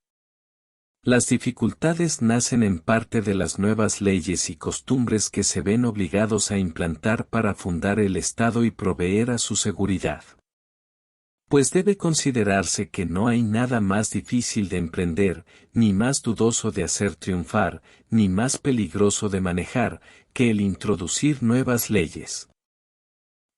Las dificultades nacen en parte de las nuevas leyes y costumbres que se ven obligados a implantar para fundar el Estado y proveer a su seguridad. Pues debe considerarse que no hay nada más difícil de emprender, ni más dudoso de hacer triunfar, ni más peligroso de manejar, que el introducir nuevas leyes.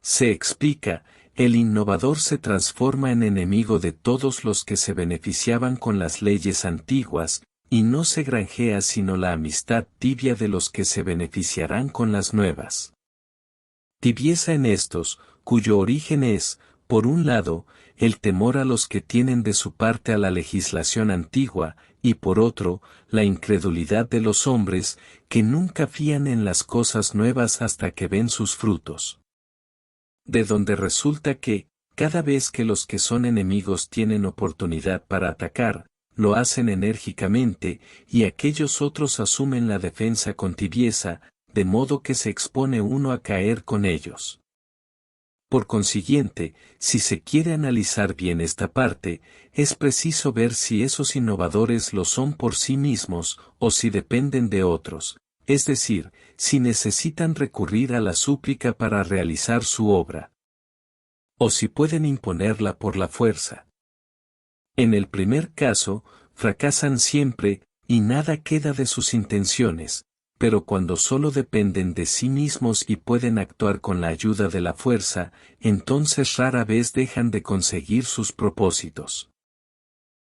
Se explica, el innovador se transforma en enemigo de todos los que se beneficiaban con las leyes antiguas, y no se granjea sino la amistad tibia de los que se beneficiarán con las nuevas. Tibieza en estos, cuyo origen es, por un lado, el temor a los que tienen de su parte a la legislación antigua, y por otro, la incredulidad de los hombres, que nunca fían en las cosas nuevas hasta que ven sus frutos. De donde resulta que, cada vez que los que son enemigos tienen oportunidad para atacar, lo hacen enérgicamente, y aquellos otros asumen la defensa con tibieza, de modo que se expone uno a caer con ellos. Por consiguiente, si se quiere analizar bien esta parte, es preciso ver si esos innovadores lo son por sí mismos, o si dependen de otros, es decir, si necesitan recurrir a la súplica para realizar su obra, o si pueden imponerla por la fuerza. En el primer caso, fracasan siempre, y nada queda de sus intenciones, pero cuando solo dependen de sí mismos y pueden actuar con la ayuda de la fuerza, entonces rara vez dejan de conseguir sus propósitos.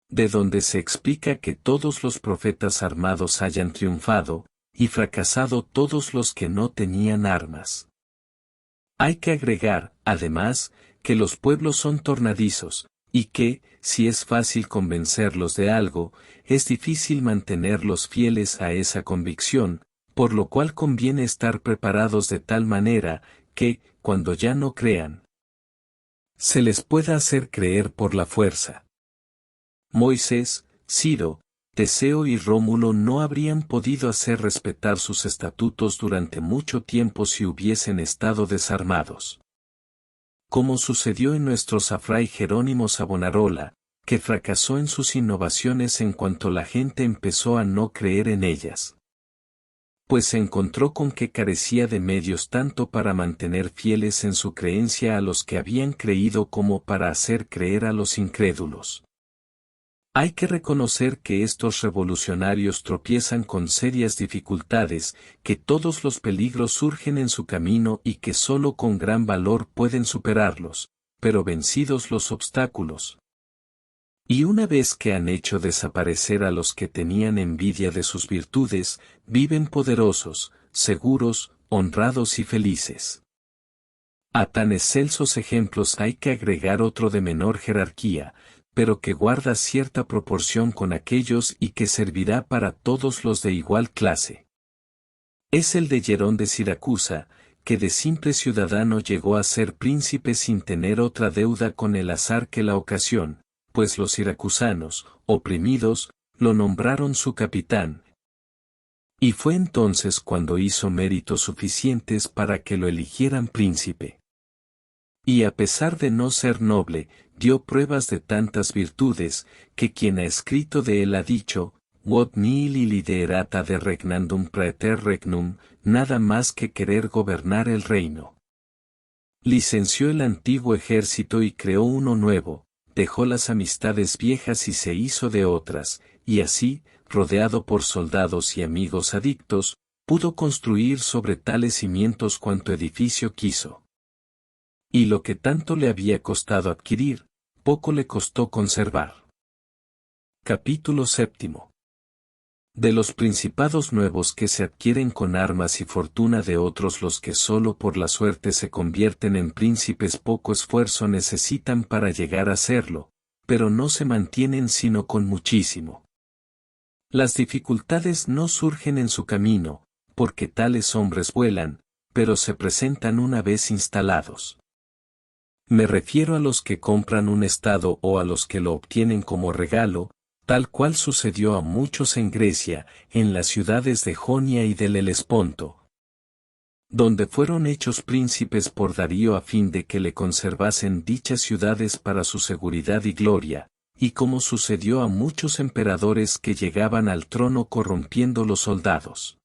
De donde se explica que todos los profetas armados hayan triunfado, y fracasado todos los que no tenían armas. Hay que agregar, además, que los pueblos son tornadizos, y que, si es fácil convencerlos de algo, es difícil mantenerlos fieles a esa convicción, por lo cual conviene estar preparados de tal manera, que, cuando ya no crean, se les pueda hacer creer por la fuerza. Moisés, Ciro, Teseo y Rómulo no habrían podido hacer respetar sus estatutos durante mucho tiempo si hubiesen estado desarmados. Como sucedió en nuestro Fray Jerónimo Savonarola, que fracasó en sus innovaciones en cuanto la gente empezó a no creer en ellas. Pues se encontró con que carecía de medios tanto para mantener fieles en su creencia a los que habían creído como para hacer creer a los incrédulos. Hay que reconocer que estos revolucionarios tropiezan con serias dificultades, que todos los peligros surgen en su camino y que solo con gran valor pueden superarlos, pero vencidos los obstáculos. Y una vez que han hecho desaparecer a los que tenían envidia de sus virtudes, viven poderosos, seguros, honrados y felices. A tan excelsos ejemplos hay que agregar otro de menor jerarquía, pero que guarda cierta proporción con aquellos y que servirá para todos los de igual clase. Es el de Hierón de Siracusa, que de simple ciudadano llegó a ser príncipe sin tener otra deuda con el azar que la ocasión, pues los siracusanos, oprimidos, lo nombraron su capitán. Y fue entonces cuando hizo méritos suficientes para que lo eligieran príncipe. Y a pesar de no ser noble, dio pruebas de tantas virtudes, que quien ha escrito de él ha dicho, «Quod nihil liderata de regnandum praeter regnum», nada más que querer gobernar el reino. Licenció el antiguo ejército y creó uno nuevo, dejó las amistades viejas y se hizo de otras, y así, rodeado por soldados y amigos adictos, pudo construir sobre tales cimientos cuanto edificio quiso. Y lo que tanto le había costado adquirir, poco le costó conservar. Capítulo 7. De los principados nuevos que se adquieren con armas y fortuna de otros, los que solo por la suerte se convierten en príncipes poco esfuerzo necesitan para llegar a serlo, pero no se mantienen sino con muchísimo. Las dificultades no surgen en su camino, porque tales hombres vuelan, pero se presentan una vez instalados. Me refiero a los que compran un estado o a los que lo obtienen como regalo, tal cual sucedió a muchos en Grecia, en las ciudades de Jonia y del Helesponto, donde fueron hechos príncipes por Darío a fin de que le conservasen dichas ciudades para su seguridad y gloria, y como sucedió a muchos emperadores que llegaban al trono corrompiendo los soldados.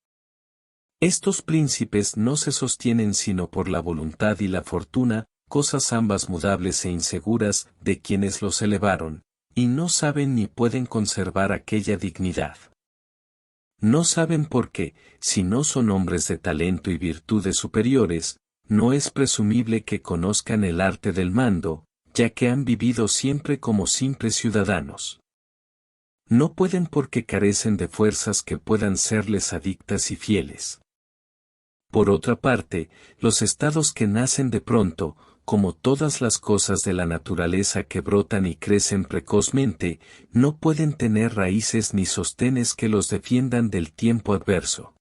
Estos príncipes no se sostienen sino por la voluntad y la fortuna, cosas ambas mudables e inseguras, de quienes los elevaron, y no saben ni pueden conservar aquella dignidad. No saben por qué, si no son hombres de talento y virtudes superiores, no es presumible que conozcan el arte del mando, ya que han vivido siempre como simples ciudadanos. No pueden porque carecen de fuerzas que puedan serles adictas y fieles. Por otra parte, los estados que nacen de pronto, como todas las cosas de la naturaleza que brotan y crecen precozmente, no pueden tener raíces ni sostenes que los defiendan del tiempo adverso.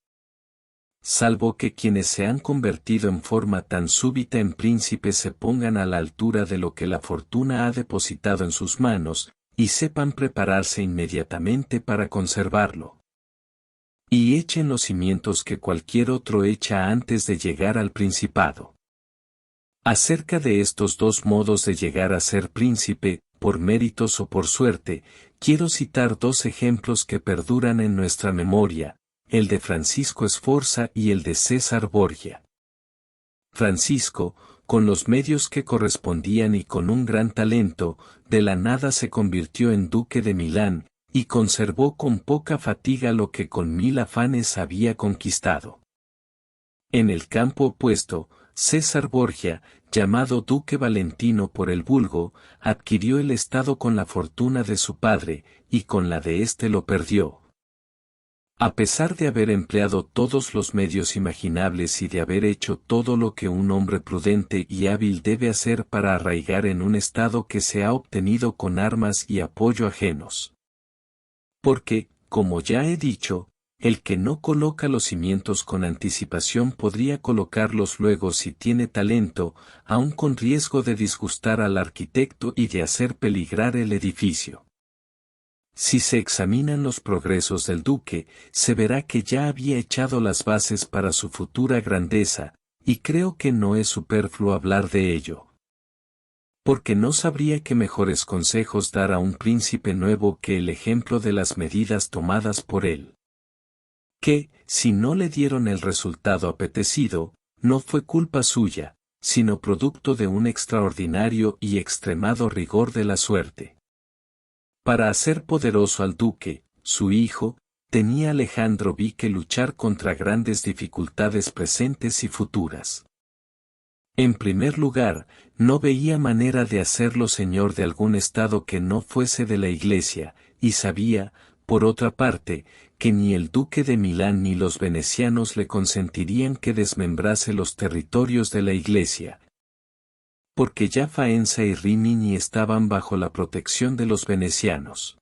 Salvo que quienes se han convertido en forma tan súbita en príncipes se pongan a la altura de lo que la fortuna ha depositado en sus manos, y sepan prepararse inmediatamente para conservarlo. Y echen los cimientos que cualquier otro echa antes de llegar al principado. Acerca de estos dos modos de llegar a ser príncipe, por méritos o por suerte, quiero citar dos ejemplos que perduran en nuestra memoria, el de Francisco Sforza y el de César Borgia. Francisco, con los medios que correspondían y con un gran talento, de la nada se convirtió en duque de Milán, y conservó con poca fatiga lo que con 1000 afanes había conquistado. En el campo opuesto, César Borgia, llamado Duque Valentino por el vulgo, adquirió el estado con la fortuna de su padre, y con la de éste lo perdió. A pesar de haber empleado todos los medios imaginables y de haber hecho todo lo que un hombre prudente y hábil debe hacer para arraigar en un estado que se ha obtenido con armas y apoyo ajenos. Porque, como ya he dicho, el que no coloca los cimientos con anticipación podría colocarlos luego si tiene talento, aun con riesgo de disgustar al arquitecto y de hacer peligrar el edificio. Si se examinan los progresos del duque, se verá que ya había echado las bases para su futura grandeza, y creo que no es superfluo hablar de ello. Porque no sabría qué mejores consejos dar a un príncipe nuevo que el ejemplo de las medidas tomadas por él. Que, si no le dieron el resultado apetecido, no fue culpa suya, sino producto de un extraordinario y extremado rigor de la suerte. Para hacer poderoso al duque, su hijo, tenía Alejandro que luchar contra grandes dificultades presentes y futuras. En primer lugar, no veía manera de hacerlo señor de algún estado que no fuese de la Iglesia, y sabía, por otra parte, que ni el duque de Milán ni los venecianos le consentirían que desmembrase los territorios de la Iglesia. Porque ya Faenza y Rimini estaban bajo la protección de los venecianos.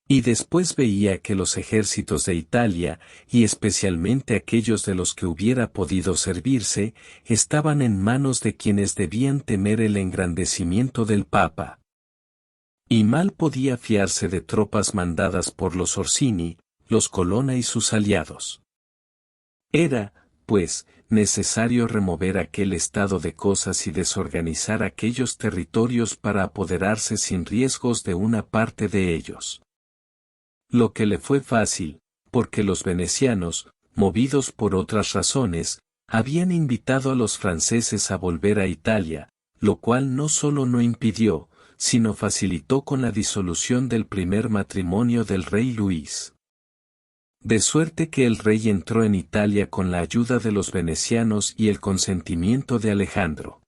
Y después veía que los ejércitos de Italia, y especialmente aquellos de los que hubiera podido servirse, estaban en manos de quienes debían temer el engrandecimiento del Papa. Y mal podía fiarse de tropas mandadas por los Orsini, los Colonna y sus aliados. Era, pues, necesario remover aquel estado de cosas y desorganizar aquellos territorios para apoderarse sin riesgos de una parte de ellos. Lo que le fue fácil, porque los venecianos, movidos por otras razones, habían invitado a los franceses a volver a Italia, lo cual no solo no impidió, sino facilitó con la disolución del primer matrimonio del rey Luis. De suerte que el rey entró en Italia con la ayuda de los venecianos y el consentimiento de Alejandro.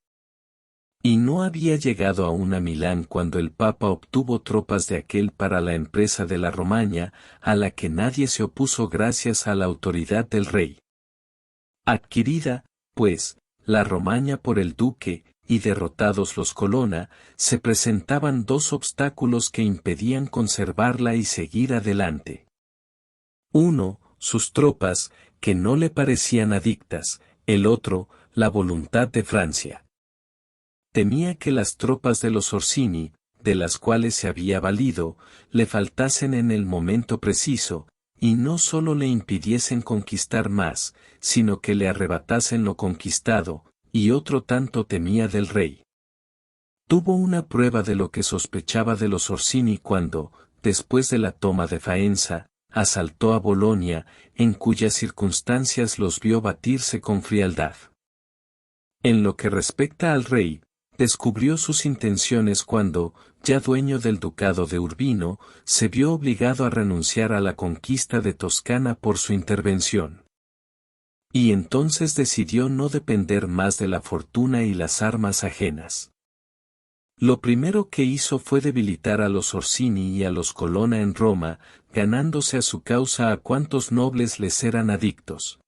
Y no había llegado aún a Milán cuando el Papa obtuvo tropas de aquel para la empresa de la Romaña, a la que nadie se opuso gracias a la autoridad del rey. Adquirida, pues, la Romaña por el duque, y derrotados los Colonna, se presentaban dos obstáculos que impedían conservarla y seguir adelante. Uno, sus tropas, que no le parecían adictas, el otro, la voluntad de Francia. Temía que las tropas de los Orsini, de las cuales se había valido, le faltasen en el momento preciso, y no sólo le impidiesen conquistar más, sino que le arrebatasen lo conquistado, y otro tanto temía del rey. Tuvo una prueba de lo que sospechaba de los Orsini cuando, después de la toma de Faenza, asaltó a Bolonia, en cuyas circunstancias los vio batirse con frialdad. En lo que respecta al rey, descubrió sus intenciones cuando, ya dueño del ducado de Urbino, se vio obligado a renunciar a la conquista de Toscana por su intervención. Y entonces decidió no depender más de la fortuna y las armas ajenas. Lo primero que hizo fue debilitar a los Orsini y a los Colonna en Roma, ganándose a su causa a cuantos nobles les eran adictos.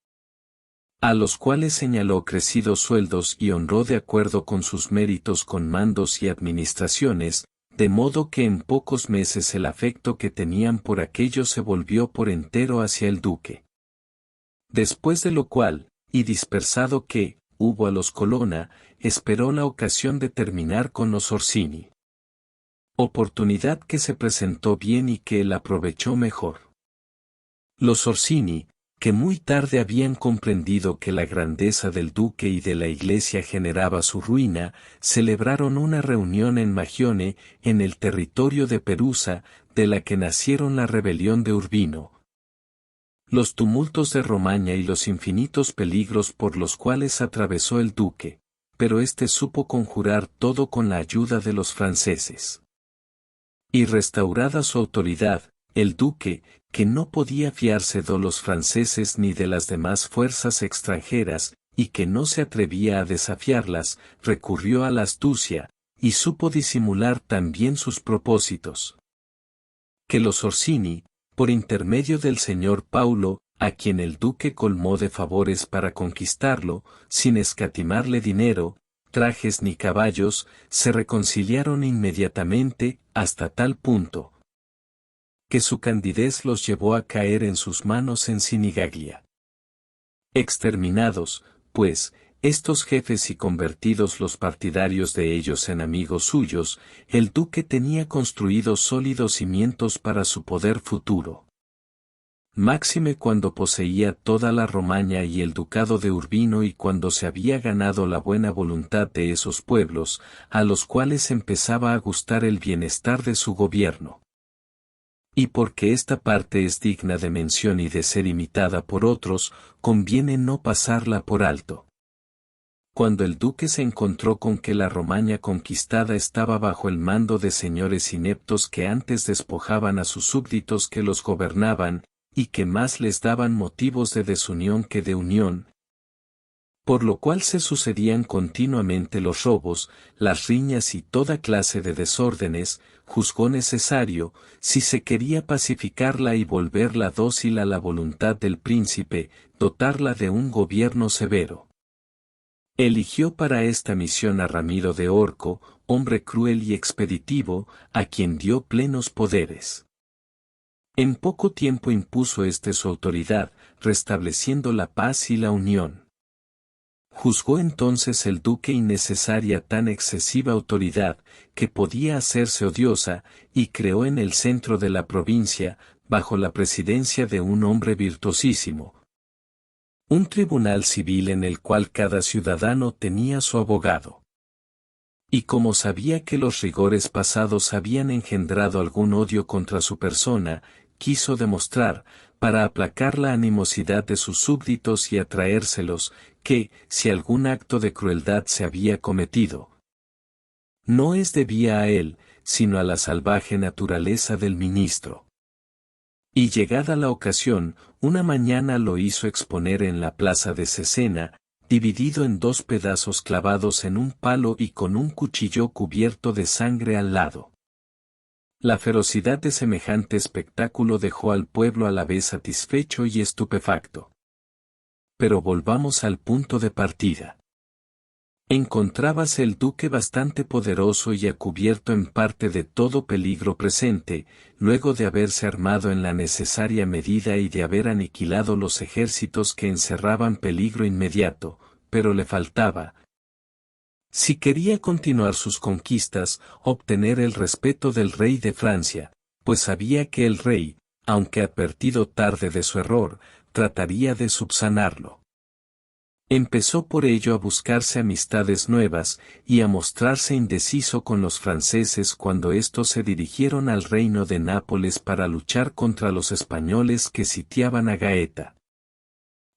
A los cuales señaló crecidos sueldos y honró de acuerdo con sus méritos con mandos y administraciones, de modo que en pocos meses el afecto que tenían por aquello se volvió por entero hacia el duque. Después de lo cual, y dispersado que, hubo a los Colonna, esperó la ocasión de terminar con los Orsini. Oportunidad que se presentó bien y que él aprovechó mejor. Los Orsini, que muy tarde habían comprendido que la grandeza del duque y de la iglesia generaba su ruina, celebraron una reunión en Magione, en el territorio de Perusa, de la que nacieron la rebelión de Urbino, los tumultos de Romaña y los infinitos peligros por los cuales atravesó el duque, pero éste supo conjurar todo con la ayuda de los franceses. Y restaurada su autoridad, el duque, que no podía fiarse de los franceses ni de las demás fuerzas extranjeras, y que no se atrevía a desafiarlas, recurrió a la astucia, y supo disimular también sus propósitos. Que los Orsini, por intermedio del señor Paulo, a quien el duque colmó de favores para conquistarlo, sin escatimarle dinero, trajes ni caballos, se reconciliaron inmediatamente, hasta tal punto que su candidez los llevó a caer en sus manos en Sinigaglia. Exterminados, pues, estos jefes y convertidos los partidarios de ellos en amigos suyos, el duque tenía construidos sólidos cimientos para su poder futuro. Máxime cuando poseía toda la Romaña y el ducado de Urbino y cuando se había ganado la buena voluntad de esos pueblos, a los cuales empezaba a gustar el bienestar de su gobierno. Y porque esta parte es digna de mención y de ser imitada por otros, conviene no pasarla por alto. Cuando el duque se encontró con que la Romaña conquistada estaba bajo el mando de señores ineptos que antes despojaban a sus súbditos que los gobernaban, y que más les daban motivos de desunión que de unión, por lo cual se sucedían continuamente los robos, las riñas y toda clase de desórdenes, juzgó necesario, si se quería pacificarla y volverla dócil a la voluntad del príncipe, dotarla de un gobierno severo. Eligió para esta misión a Ramiro de Orco, hombre cruel y expeditivo, a quien dio plenos poderes. En poco tiempo impuso su autoridad, restableciendo la paz y la unión. Juzgó entonces el duque innecesaria tan excesiva autoridad, que podía hacerse odiosa, y creó en el centro de la provincia, bajo la presidencia de un hombre virtuosísimo, un tribunal civil en el cual cada ciudadano tenía su abogado. Y como sabía que los rigores pasados habían engendrado algún odio contra su persona, quiso demostrar, para aplacar la animosidad de sus súbditos y atraérselos, que, si algún acto de crueldad se había cometido, no debía a él, sino a la salvaje naturaleza del ministro. Y llegada la ocasión, una mañana lo hizo exponer en la plaza de Cesena, dividido en 2 pedazos clavados en un palo y con un cuchillo cubierto de sangre al lado. La ferocidad de semejante espectáculo dejó al pueblo a la vez satisfecho y estupefacto. Pero volvamos al punto de partida. Encontrábase el duque bastante poderoso y a cubierto en parte de todo peligro presente, luego de haberse armado en la necesaria medida y de haber aniquilado los ejércitos que encerraban peligro inmediato, pero le faltaba, si quería continuar sus conquistas, obtener el respeto del rey de Francia, pues sabía que el rey, aunque advertido tarde de su error, trataría de subsanarlo. Empezó por ello a buscarse amistades nuevas, y a mostrarse indeciso con los franceses cuando éstos se dirigieron al reino de Nápoles para luchar contra los españoles que sitiaban a Gaeta.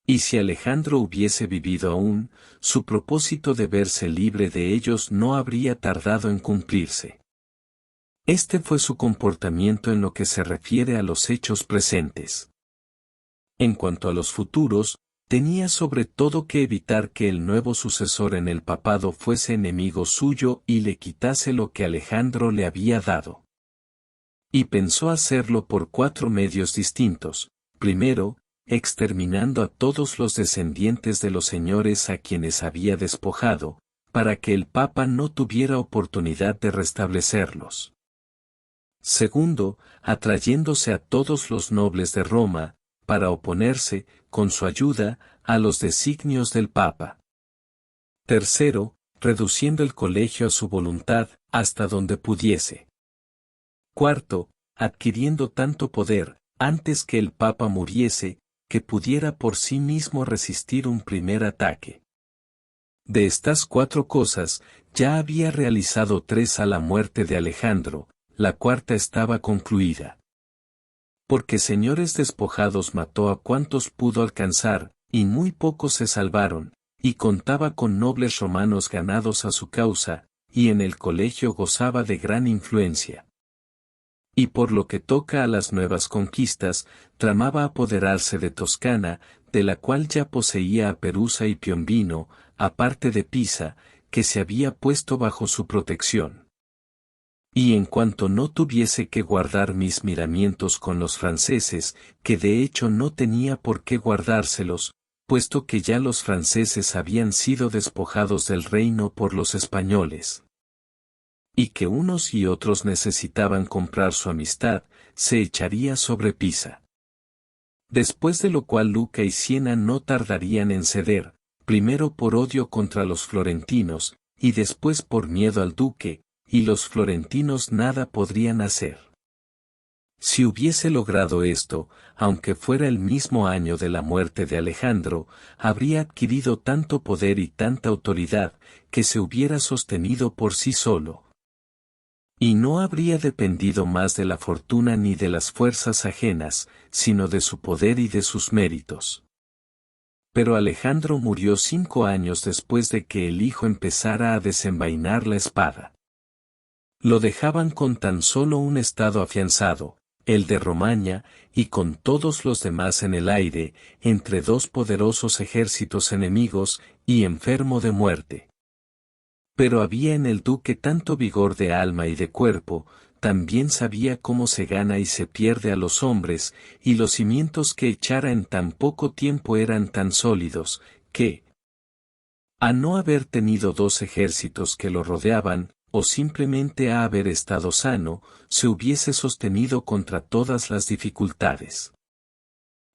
Y si Alejandro hubiese vivido aún, su propósito de verse libre de ellos no habría tardado en cumplirse. Este fue su comportamiento en lo que se refiere a los hechos presentes. En cuanto a los futuros, tenía sobre todo que evitar que el nuevo sucesor en el papado fuese enemigo suyo y le quitase lo que Alejandro le había dado. Y pensó hacerlo por 4 medios distintos. Primero, exterminando a todos los descendientes de los señores a quienes había despojado, para que el Papa no tuviera oportunidad de restablecerlos. Segundo, atrayéndose a todos los nobles de Roma, para oponerse, con su ayuda, a los designios del Papa. Tercero, reduciendo el colegio a su voluntad, hasta donde pudiese. Cuarto, adquiriendo tanto poder, antes que el Papa muriese, que pudiera por sí mismo resistir un primer ataque. De estas 4 cosas, ya había realizado 3 a la muerte de Alejandro, la cuarta estaba concluida. Porque señores despojados mató a cuantos pudo alcanzar, y muy pocos se salvaron, y contaba con nobles romanos ganados a su causa, y en el colegio gozaba de gran influencia. Y por lo que toca a las nuevas conquistas, tramaba apoderarse de Toscana, de la cual ya poseía a Perusa y Piombino, aparte de Pisa, que se había puesto bajo su protección. Y en cuanto no tuviese que guardar mis miramientos con los franceses, que de hecho no tenía por qué guardárselos, puesto que ya los franceses habían sido despojados del reino por los españoles, y que unos y otros necesitaban comprar su amistad, se echaría sobre Pisa. Después de lo cual Luca y Siena no tardarían en ceder, primero por odio contra los florentinos, y después por miedo al duque, y los florentinos nada podrían hacer. Si hubiese logrado esto, aunque fuera el mismo año de la muerte de Alejandro, habría adquirido tanto poder y tanta autoridad, que se hubiera sostenido por sí solo. Y no habría dependido más de la fortuna ni de las fuerzas ajenas, sino de su poder y de sus méritos. Pero Alejandro murió 5 años después de que el hijo empezara a desenvainar la espada. Lo dejaban con tan solo un estado afianzado, el de Romaña, y con todos los demás en el aire, entre dos poderosos ejércitos enemigos, y enfermo de muerte. Pero había en el duque tanto vigor de alma y de cuerpo, también sabía cómo se gana y se pierde a los hombres, y los cimientos que echara en tan poco tiempo eran tan sólidos, que, a no haber tenido 2 ejércitos que lo rodeaban, o simplemente a haber estado sano, se hubiese sostenido contra todas las dificultades.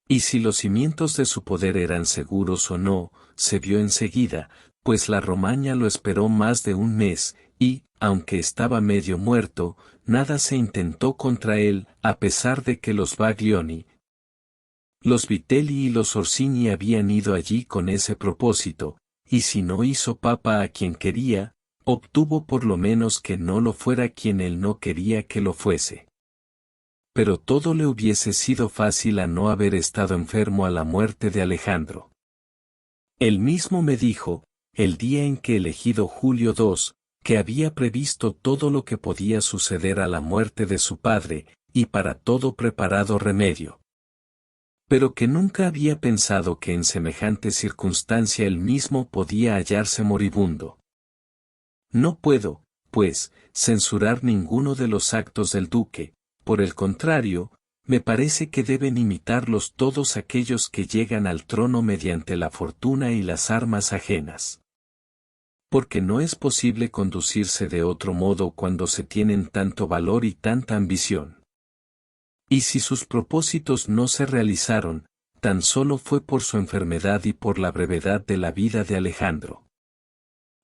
Y si los cimientos de su poder eran seguros o no, se vio enseguida, pues la Romaña lo esperó más de un mes, y, aunque estaba medio muerto, nada se intentó contra él, a pesar de que los Baglioni, los Vitelli y los Orsini habían ido allí con ese propósito, y si no hizo papa a quien quería, obtuvo por lo menos que no lo fuera quien él no quería que lo fuese. Pero todo le hubiese sido fácil a no haber estado enfermo a la muerte de Alejandro. Él mismo me dijo, el día en que elegido Julio II, que había previsto todo lo que podía suceder a la muerte de su padre, y para todo preparado remedio. Pero que nunca había pensado que en semejante circunstancia él mismo podía hallarse moribundo. No puedo, pues, censurar ninguno de los actos del duque, por el contrario, me parece que deben imitarlos todos aquellos que llegan al trono mediante la fortuna y las armas ajenas. Porque no es posible conducirse de otro modo cuando se tienen tanto valor y tanta ambición. Y si sus propósitos no se realizaron, tan solo fue por su enfermedad y por la brevedad de la vida de Alejandro.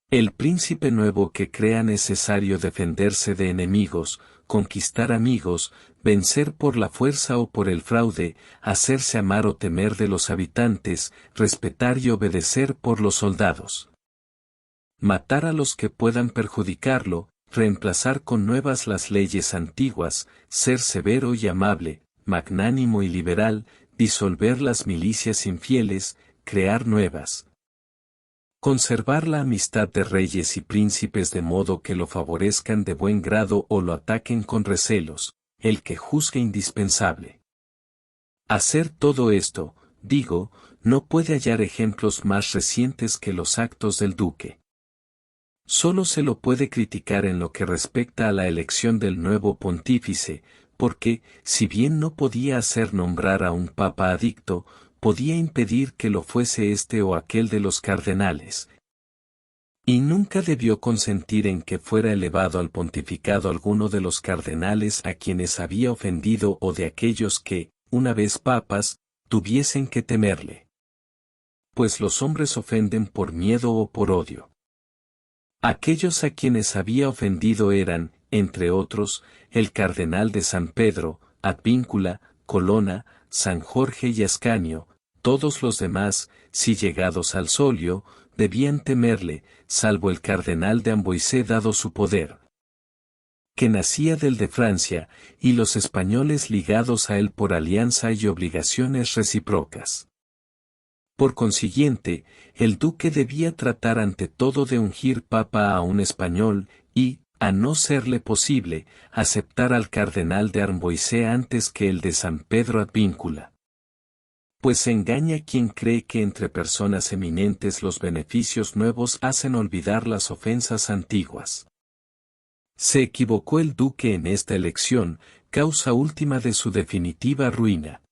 El príncipe nuevo que crea necesario defenderse de enemigos, conquistar amigos, vencer por la fuerza o por el fraude, hacerse amar o temer de los habitantes, respetar y obedecer por los soldados. Matar a los que puedan perjudicarlo, reemplazar con nuevas las leyes antiguas, ser severo y amable, magnánimo y liberal, disolver las milicias infieles, crear nuevas. Conservar la amistad de reyes y príncipes de modo que lo favorezcan de buen grado o lo ataquen con recelos, el que juzgue indispensable. Hacer todo esto, digo, no puede hallar ejemplos más recientes que los actos del duque. Solo se lo puede criticar en lo que respecta a la elección del nuevo pontífice, porque, si bien no podía hacer nombrar a un papa adicto, podía impedir que lo fuese este o aquel de los cardenales. Y nunca debió consentir en que fuera elevado al pontificado alguno de los cardenales a quienes había ofendido o de aquellos que, una vez papas, tuviesen que temerle. Pues los hombres ofenden por miedo o por odio. Aquellos a quienes había ofendido eran, entre otros, el cardenal de San Pedro, Advíncula, Colonna, San Jorge y Ascanio. Todos los demás, si llegados al solio, debían temerle, salvo el cardenal de Amboise dado su poder, que nacía del de Francia, y los españoles ligados a él por alianza y obligaciones recíprocas. Por consiguiente, el duque debía tratar ante todo de ungir papa a un español, y, a no serle posible, aceptar al cardenal de Amboise antes que el de San Pedro Advíncula. Pues se engaña quien cree que entre personas eminentes los beneficios nuevos hacen olvidar las ofensas antiguas. Se equivocó el duque en esta elección, causa última de su definitiva ruina.